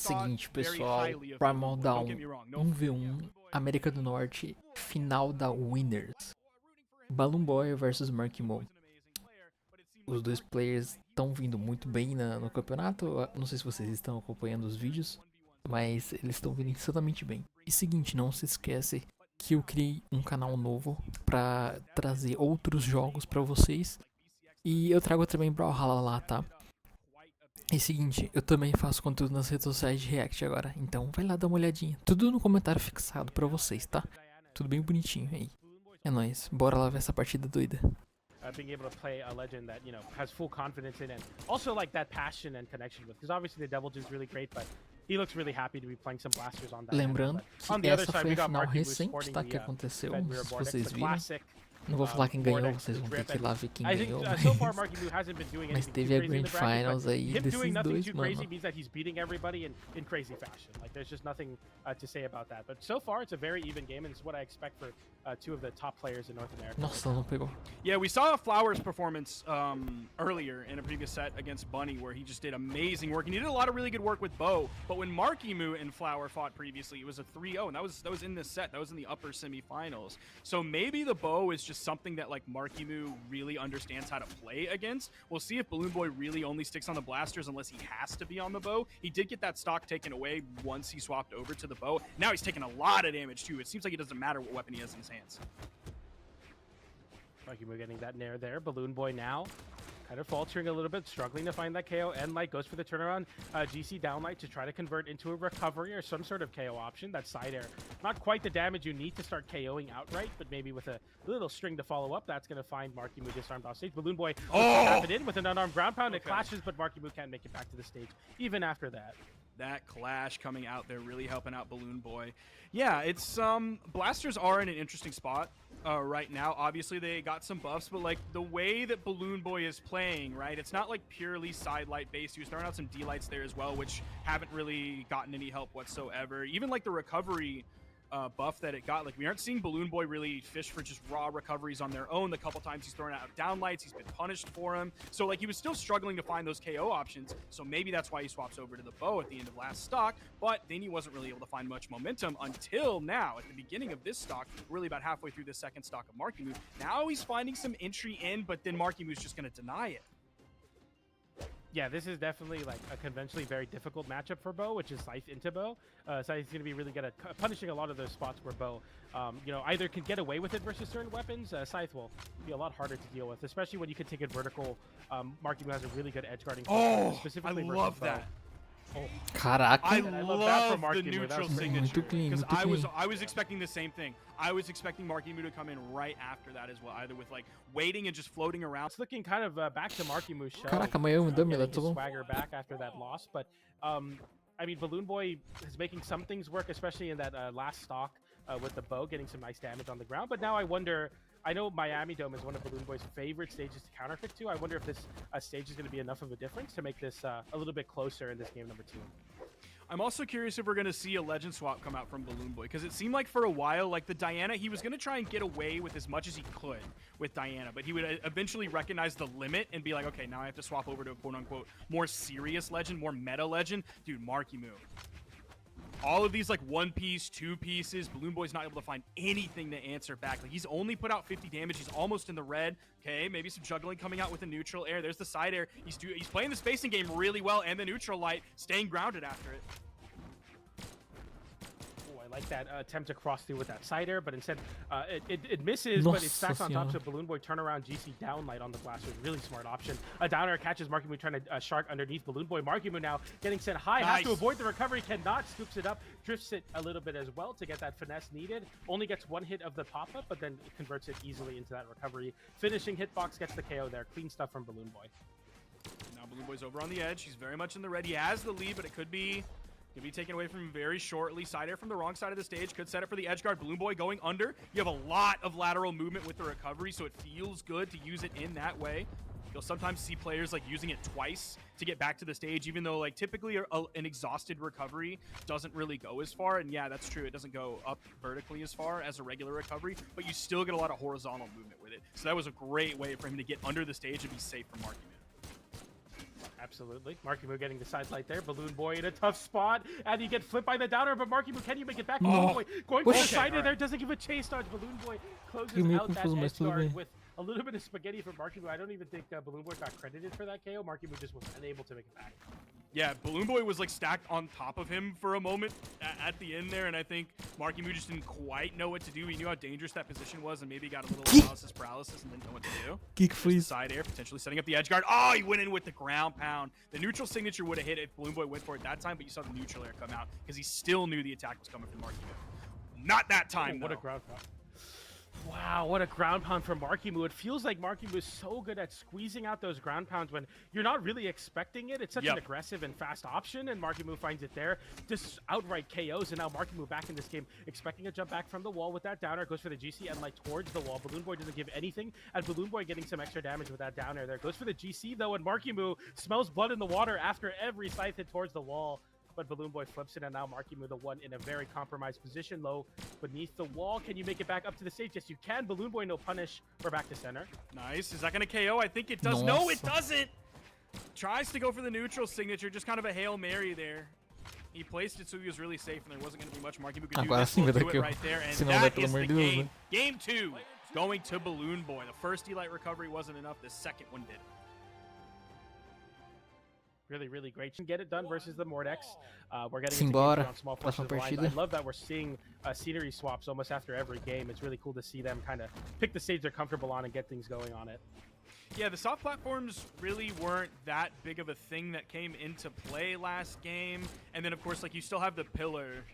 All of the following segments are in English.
Seguinte, pessoal, Primal Down 1v1, América do Norte, final da Winners. Balloon Boy versus Marky Mo. Os dois players estão vindo muito bem no campeonato. Não sei se vocês estão acompanhando os vídeos, mas eles estão vindo insanamente bem. E seguinte, não se esquece que eu criei um canal novo pra trazer outros jogos pra vocês. E eu trago também Brawlhalla lá, tá? E seguinte, eu também faço conteúdo nas redes sociais de React agora, então vai lá dar uma olhadinha. Tudo no comentário fixado pra vocês, tá? Tudo bem bonitinho aí. É nóis, bora lá ver essa partida doida. Being able to play a legend that, you know, has full confidence in and also like that passion and connection with, because obviously the Devil Juice really great, but he looks really happy to be playing some blasters on that. Lembrando que essa foi a final recente, tá? Que aconteceu, não sei se vocês viram. Não vou falar quem ganhou, vocês vão ter que ir lá ver quem ganhou. Mas teve a Grand Finals aí desses dois, mano. Means that he's beating everybody in crazy fashion. Like there's just nothing to say about that. But so far it's a very even game, and it's what I expect for two of the top players in North America. Nossa, não pegou. Yeah, we saw Flowers' performance earlier in a previous set against Bunny, where he just did amazing work, and he did a lot of really good work with Bo. But when Marky Moo and Flower fought previously, it was a 3-0, and that was in this set. That was in the upper semifinals. So maybe the Bo is just something that like Marky Moo really understands how to play against. We'll see if Balloon Boy really only sticks on the blasters unless he has to be on the bow. He did get that stock taken away once he swapped over to the bow. Now he's taking a lot of damage too. It seems like it doesn't matter what weapon he has in his hands. Marky Moo getting that nair there. Balloon Boy now kind of faltering a little bit, struggling to find that KO. And Light goes for the turnaround GC downlight to try to convert into a recovery or some sort of KO option. That side air, not quite the damage you need to start KOing outright, but maybe with a little string to follow up, that's going to find Marky Moo disarmed off stage. Balloon Boy tap it in with an unarmed ground pound. It clashes, but Marky Moo can't make it back to the stage even after that. That clash coming out there really helping out Balloon Boy. Yeah, it's blasters are in an interesting spot right now. Obviously they got some buffs, but like the way that Balloon Boy is playing, right, it's not like purely side light based. He was throwing out some D-lights there as well, which haven't really gotten any help whatsoever. Even like the recovery buff that it got, like we aren't seeing Balloon Boy really fish for just raw recoveries on their own. The couple times he's thrown out downlights, he's been punished for him. So like he was still struggling to find those KO options. So maybe that's why he swaps over to the bow at the end of last stock. But then he wasn't really able to find much momentum until now at the beginning of this stock, really about halfway through the second stock of Marky Moo. Now he's finding some entry in, but then Marky Moo's just going to deny it. Yeah, this is definitely like a conventionally very difficult matchup for Bo, which is Scythe into Bo. Scythe's going to be really good at punishing a lot of those spots where Bo, you know, either can get away with it versus certain weapons. Scythe will be a lot harder to deal with, especially when you can take it vertical. Marky Moo has a really good edge guarding. Specifically I love that. Oh. Caraca. I love the neutral signature because clean. I was expecting the same thing. I was expecting Marky Moo to come in right after that as well, either with like waiting and just floating around. It's looking kind of back to Marky Moo's show. Caraca, mas eu me dou his swagger back after that loss, but I mean, Balloon Boy is making some things work, especially in that last stock with the bow, getting some nice damage on the ground. But now I wonder. I know Miami Dome is one of Balloon Boy's favorite stages to counterpick to. I wonder if this stage is going to be enough of a difference to make this a little bit closer in this game number 2. I'm also curious if we're going to see a legend swap come out from Balloon Boy, because it seemed like for a while, like the Diana, he was going to try and get away with as much as he could with Diana, but he would eventually recognize the limit and be like, okay, now I have to swap over to a quote-unquote more serious legend, more meta legend. Dude, Marky Moo. All of these like one piece, two pieces, Balloon Boy's not able to find anything to answer back. Like he's only put out 50 damage. He's almost in the red. Okay, maybe some juggling coming out with the neutral air. There's the side air. He's playing the spacing game really well, and the neutral light, staying grounded after it. Like that attempt to cross through with that side air, but instead it misses, but it stacks on top to Balloon Boy turnaround GC downlight on the blaster. Really smart option. A down air catches Marky Moo trying to shark underneath Balloon Boy. Marky Moo now getting sent high, has to avoid the recovery, cannot, scoops it up, drifts it a little bit as well to get that finesse needed. Only gets one hit of the pop-up, but then it converts it easily into that recovery. Finishing hitbox, gets the KO there. Clean stuff from Balloon Boy. Now Balloon Boy's over on the edge. He's very much in the red. He has the lead, but it could be taken away from him very shortly. Side air from the wrong side of the stage. Could set it for the edge guard. Balloon Boy going under. You have a lot of lateral movement with the recovery, so it feels good to use it in that way. You'll sometimes see players like using it twice to get back to the stage, even though like typically an exhausted recovery doesn't really go as far. And yeah, that's true. It doesn't go up vertically as far as a regular recovery, but you still get a lot of horizontal movement with it. So that was a great way for him to get under the stage and be safe from Marky Moo. Absolutely. Markimu getting the side light there. Balloon Boy in a tough spot. And you get flipped by the downer, but Markimu, can you make it back? Balloon Boy going for the sider there. Doesn't give a chase dodge. Balloon Boy closes out that edge guard with a little bit of spaghetti for Markimu. I don't even think Balloon Boy got credited for that KO. Markimu just was unable to make it back. Yeah, Balloon Boy was like stacked on top of him for a moment at the end there, and I think Markimu just didn't quite know what to do. He knew how dangerous that position was, and maybe got a little analysis paralysis and didn't know what to do. Geek freeze. Side air, potentially setting up the edge guard. Oh, he went in with the ground pound. The neutral signature would have hit if Balloon Boy went for it that time, but you saw the neutral air come out because he still knew the attack was coming from Markimu. Not that time, What a ground pound. Wow, what a ground pound from Markimu. It feels like Markimu is so good at squeezing out those ground pounds when you're not really expecting it. It's such an aggressive and fast option, and Markimu finds it there. Just outright KOs, and now Markimu back in this game, expecting a jump back from the wall with that downer. Goes for the GC and like towards the wall. Balloon Boy doesn't give anything, and Balloon Boy getting some extra damage with that downer there. Goes for the GC, though, and Markimu smells blood in the water after every scythe hit towards the wall. But Balloon Boy flips it, and now Markimu, the one in a very compromised position, low beneath the wall. Can you make it back up to the stage? Yes, you can. Balloon Boy, no punish. We're back to center. Nice. Is that going to KO? I think it does. No, it doesn't. Tries to go for the neutral signature. Just kind of a Hail Mary there. He placed it so he was really safe, and there wasn't going to be much Markimu could do. Do it right there, and that is the game. Game 2 going to Balloon Boy. The first D-Light recovery wasn't enough. The second one did. Really, really great. Get it done versus the Mordex. We're getting Simbora. On small portions of the lines. I love that we're seeing scenery swaps almost after every game. It's really cool to see them kind of pick the stage they're comfortable on and get things going on it. Yeah, the soft platforms really weren't that big of a thing that came into play last game. And then, of course, like you still have the pillar.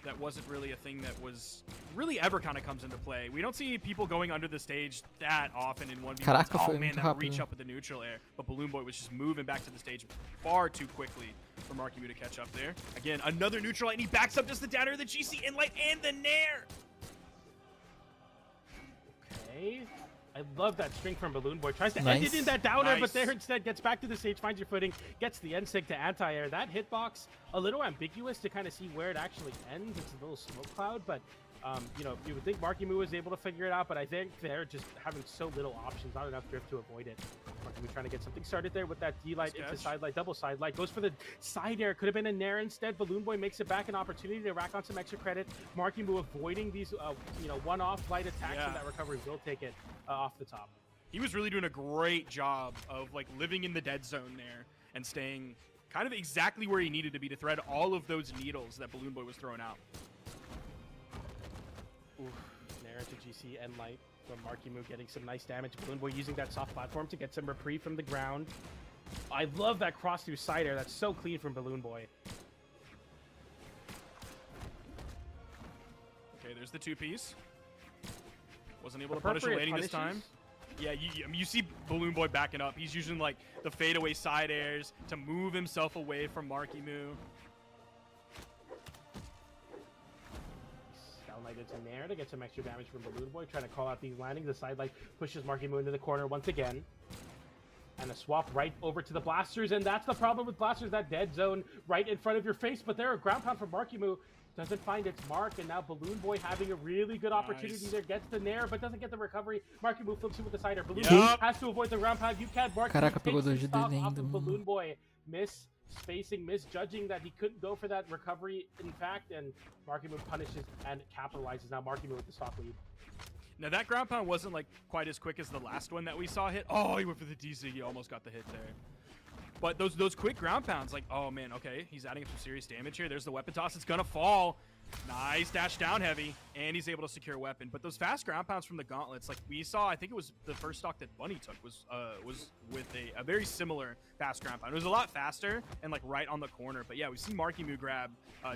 That wasn't really a thing that was really ever kind of comes into play. We don't see people going under the stage that often in 1v1. Oh man, that reach up with the neutral air. But Balloon Boy was just moving back to the stage far too quickly for Markimu to catch up there. Again, another neutral light, and he backs up just the downer, the GC inlight, and the nair. Okay. I love that string from Balloon Boy. Tries to end it in that downer, but there instead gets back to the stage, finds your footing, gets the N-Sig to anti-air. That hitbox, a little ambiguous to kind of see where it actually ends. It's a little smoke cloud, but you know, you would think Markimu was able to figure it out, but I think they're just having so little options, not enough drift to avoid it. Markimu trying to get something started there with that D-Light into side light, double side light. Goes for the side air. Could have been a nair instead. Balloon Boy makes it back, an opportunity to rack on some extra credit. Markimu avoiding these, you know, one-off light attacks, and that recovery will take it off the top. He was really doing a great job of like living in the dead zone there and staying kind of exactly where he needed to be to thread all of those needles that Balloon Boy was throwing out. Oof, nair to GC and light from Markimu getting some nice damage. Balloon Boy using that soft platform to get some reprieve from the ground. I love that cross through side air. That's so clean from Balloon Boy. Okay, there's the two-piece. Wasn't able to punish the landing this time. Yeah, you see Balloon Boy backing up. He's using like the fadeaway side airs to move himself away from Markimu. Downlight into nair to get some extra damage from Balloon Boy. Trying to call out these landings. The side light pushes Markimu into the corner once again. And a swap right over to the blasters. And that's the problem with blasters, that dead zone right in front of your face. But there, a ground pound from Markimu. Doesn't find its mark, and now Balloon Boy having a really good opportunity there. Gets the nair, but doesn't get the recovery. Markimu flips it with the sider. Balloon Boy has to avoid the ground pound. You can't. Markimu takes the stop off of Balloon Boy. Spacing, misjudging that he couldn't go for that recovery, in fact, and Markimu punishes and capitalizes. Now Markimu with the stock lead. Now that ground pound wasn't like quite as quick as the last one that we saw hit. Oh, he went for the DC. He almost got the hit there. But those quick ground pounds, like, oh man, okay, he's adding some serious damage here. There's the weapon toss. It's gonna fall. Nice dash down heavy, and he's able to secure a weapon. But those fast ground pounds from the gauntlets, like we saw, I think it was the first stock that Bunny took was with a very similar fast ground pound. It was a lot faster and like right on the corner. But yeah, we've seen Markimu grab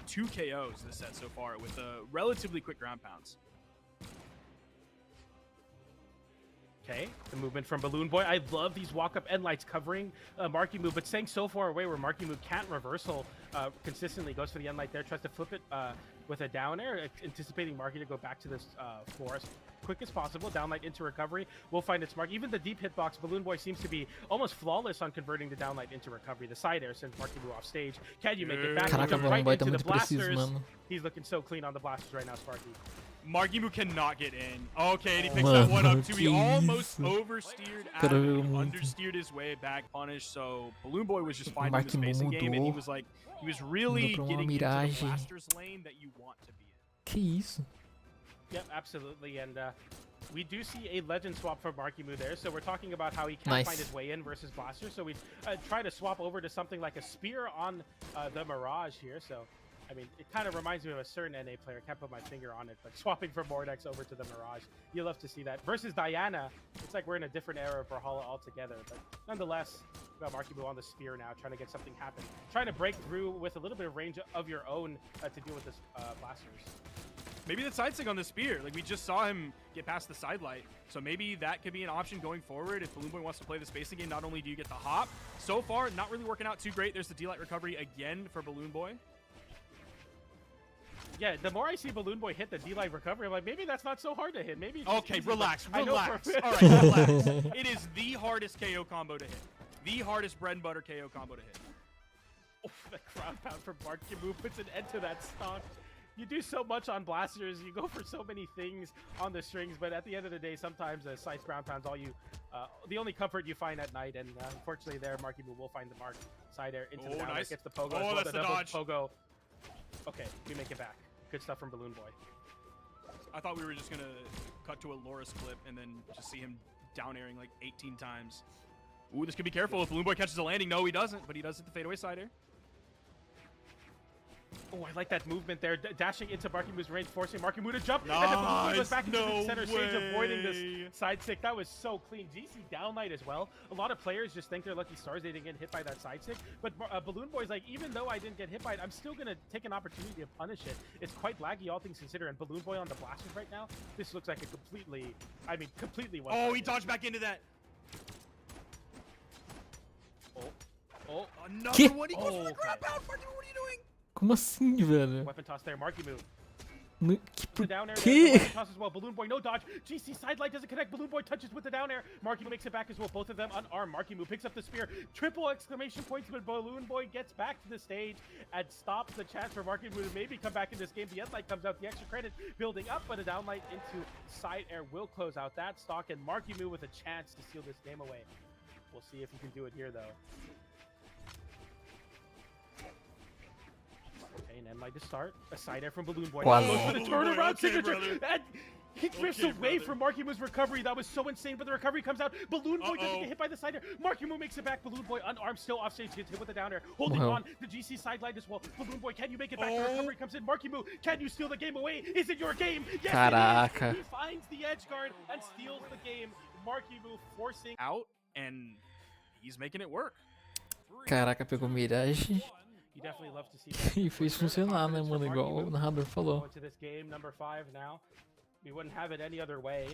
2 KOs this set so far with relatively quick ground pounds. Okay, the movement from Balloon Boy. I love these walk-up end lights covering Markimu, but staying so far away where Markimu can't reversal consistently. Goes for the end light there, tries to flip it with a down air, anticipating Marky to go back to this floor as quick as possible. Down light into recovery. We'll find its mark. Even the deep hitbox, Balloon Boy seems to be almost flawless on converting the down light into recovery. The side air sends Markimu off stage. Can you make it back? Right into the blasters. He's looking so clean on the blasters right now, Sparky. Markimu cannot get in. Okay, and he picks that one up too. He almost oversteered Adam, understeered his way back, punished. So Balloon Boy was just finding the spacing game, and he was really getting into the Blasters lane that you want to be in. Que isso? Yep, absolutely, and we do see a legend swap for Markimu there, so we're talking about how he can't find his way in versus Blaster, so we try to swap over to something like a spear on the Mirage here, so I mean, it kind of reminds me of a certain NA player. Can't put my finger on it, but swapping from Mordex over to the Mirage, you love to see that. Versus Diana, it's like we're in a different era of Brawlhalla altogether. But nonetheless, we got Markimu on the spear now, trying to get something happen. Trying to break through with a little bit of range of your own to deal with this Blasters. Maybe the side stick on the spear. Like, we just saw him get past the side light. So maybe that could be an option going forward. If Balloon Boy wants to play the spacing game, not only do you get the hop, so far, not really working out too great. There's the D-Light recovery again for Balloon Boy. Yeah, the more I see Balloon Boy hit the D-Light recovery, I'm like, maybe that's not so hard to hit. Maybe it's okay, easy, relax. All right, relax. It is the hardest KO combo to hit. The hardest bread and butter KO combo to hit. Oh, the ground pound from Markimu puts an end to that stock. You do so much on Blasters, you go for so many things on the strings, but at the end of the day, sometimes Scythe ground pound's all you, the only comfort you find at night, and unfortunately there, Markimu will find the mark. Side air into the down, nice. Gets the pogo. Oh, that's the dodge. Pogo. Okay, we make it back. Good stuff from Balloon Boy. I thought we were just gonna cut to a Loris clip and then just see him down airing like 18 times. Ooh, this could be careful if Balloon Boy catches a landing. No, he doesn't, but he does hit the fadeaway side air. Oh, I like that movement there. Dashing into Markimu's range, forcing Markimu to jump. Nice. And the Balloon Boy was back into the center stage, avoiding this side stick. That was so clean. GC downlight as well. A lot of players just think they're lucky stars they didn't get hit by that side stick. But Balloon Boy's like, even though I didn't get hit by it, I'm still going to take an opportunity to punish it. It's quite laggy, all things considered. And Balloon Boy on the Blasters right now, this looks like a completely one. Oh, he dodged back into that. Oh, another one. He goes for the grab pound. Markimu, what are you doing? Como assim, velho? Weapon toss there, Markimu. Que? The down air toss as well. Balloon Boy, no dodge. GC side light doesn't connect. Balloon Boy touches with the down air. Markimu makes it back as well. Both of them unarmed. Markimu picks up the spear. Triple exclamation points, but Balloon Boy gets back to the stage and stops the chance for Markimu to maybe come back in this game. The end light comes out. The extra credit building up, but a down light into side air will close out that stock, and Markimu with a chance to seal this game away. We'll see if he can do it here, though. Okay, and end light to start. A side air from Balloon Boy. Wow. Goes for the turnaround signature. Brother. And he drifts away from Markimu's recovery. That was so insane, but the recovery comes out. Balloon Boy doesn't get hit by the side air. Markimu makes it back. Balloon Boy unarmed, still off stage, gets hit with the down air. Holding on the GC side light as well. Balloon Boy, can you make it back? The recovery comes in. Markimu, can you steal the game away? Is it your game? Yes, Caraca. it is. He finds the edge guard and steals the game. Markimu forcing out, and he's making it work. Caraca, pegou Mirage You definitely love to see e fez funcionar, né, mano? Igual o narrador falou. to this game, number 5 now. We wouldn't have it any other way.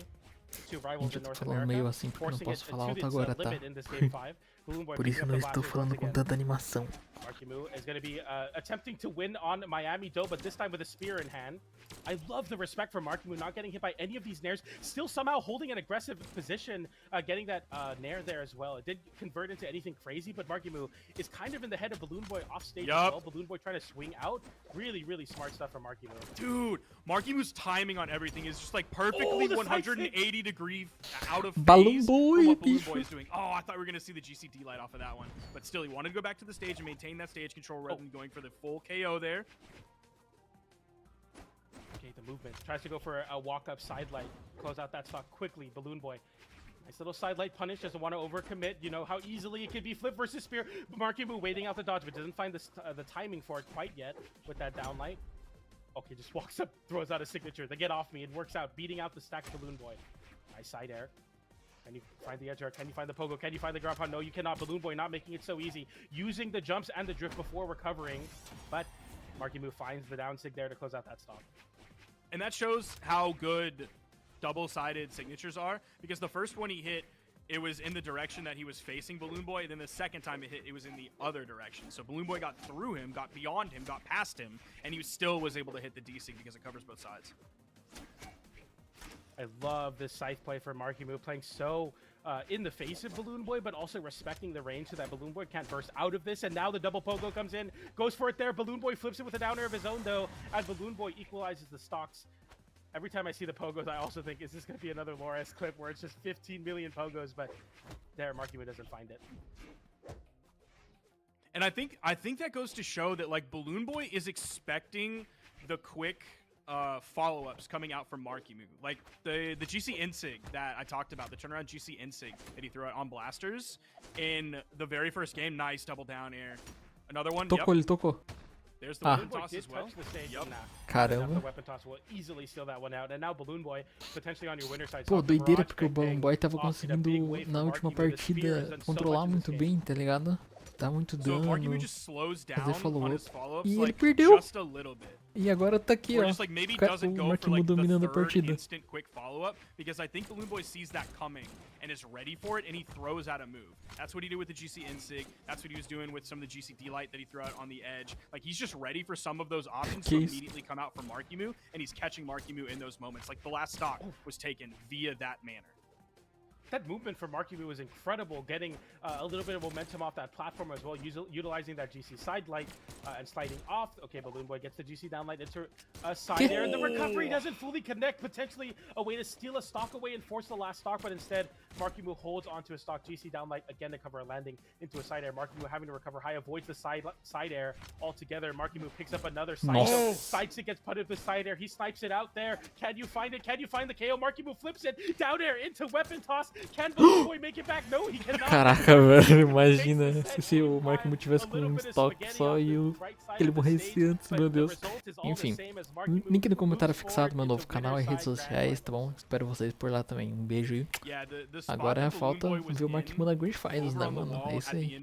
Two Gente, rivals eu in tô North falando America, meio assim porque eu não forcing posso it falar to alto its agora, tá? limit in this game 5. Balloon Boy Por picking isso up eu não the estou Blasters falando once com again. tanta animação. Markimu is going to be attempting to win on Miami Do, but this time with a spear in hand. I love the respect for Markimu, not getting hit by any of these nairs, still somehow holding an aggressive position, getting that nair there as well. It did convert into anything crazy, but Markimu is kind of in the head of Balloon Boy off stage as well. Balloon Boy trying to swing out. Really, really smart stuff from Markimu. Dude, Markimu's timing on everything is just like perfectly 180 degree out of phase Balloon from Boy, what Balloon bicho. Boy is doing. Oh, I thought we were going to see the GCD light off of that one. But still, he wanted to go back to the stage and maintain that stage control rather than going for the full KO there. Okay, the movement. Tries to go for a walk-up side light. Close out that stock quickly. Balloon Boy. Nice little side light punish. Doesn't want to overcommit. You know how easily it can be flip versus spear. Markimu waiting out the dodge, but doesn't find the timing for it quite yet with that down light. Okay, just walks up, throws out a signature. They get off me. It works out. Beating out the stacked Balloon Boy. Nice side air. Can you find the edge guard? Can you find the pogo? Can you find the ground pound? No, you cannot. Balloon Boy not making it so easy. Using the jumps and the drift before recovering. But Markimu finds the down sig there to close out that stock. And that shows how good double-sided signatures are, because the first one he hit, it was in the direction that he was facing Balloon Boy, then the second time it hit, it was in the other direction. So Balloon Boy got through him, got beyond him, got past him, and he still was able to hit the D-Sig because it covers both sides. I love this scythe play for Markimu, playing so in the face of Balloon Boy, but also respecting the range so that Balloon Boy can't burst out of this. And now the double pogo comes in, goes for it there. Balloon Boy flips it with a down air of his own, though, and Balloon Boy equalizes the stocks. Every time I see the pogos, I also think, is this going to be another Loras clip where it's just 15 million pogos? But there, Markimo doesn't find it. And I think that goes to show that like Balloon Boy is expecting the quick follow-ups coming out from Markimo. Like the GC Insig that I talked about, the turnaround GC Insig that he threw out on Blasters in the very first game. Nice double down air. Another one. Tocou, ele tocou. There's the weapon toss as well. Caramba. The weapon toss will easily steal that one out. And now Balloon Boy potentially on your winner side. Pô, doideira, porque o Balloon Boy tava conseguindo na última partida controlar muito bem, tá ligado? Tá muito dano, fazer follow-up, e ele perdeu. E agora tá aqui, ó, o Markimo dominando a partida. Because I think Balloon Boy sees that coming and is ready for it, and he throws out a move. That's what he did with the GC Insig. That's what he was doing with some of the GC D-Light that he threw out on the edge. Like, he's just ready for some of those options to immediately come out from Markimo, and he's catching Markimo in those moments. Like, the last stock was taken via that manner. That movement for Markimo was incredible, getting a little bit of momentum off that platform as well, utilizing that GC side light and sliding off. Okay, Balloon Boy gets the GC down light into a side air, and the recovery doesn't fully connect. Potentially a way to steal a stock away and force the last stock, but instead Markimo holds onto a stock GC down light again to cover a landing into a side air. Markimo having to recover high, avoids the side air altogether. Markimo picks up another side air. Side stick gets putted with side air. He snipes it out there. Can you find it? Can you find the KO? Markimo flips it down air into weapon toss. Can Balloon Boy make it back? No, he cannot. Caraca, velho, imagina se o Markimo tivesse com um estoque só e ele morresse antes, meu Deus. Enfim, link no comentário fixado, meu novo canal e redes sociais, tá bom? Espero vocês por lá também. Um beijo e agora falta ver o Markimo na Grand Finals, né, mano? É isso aí.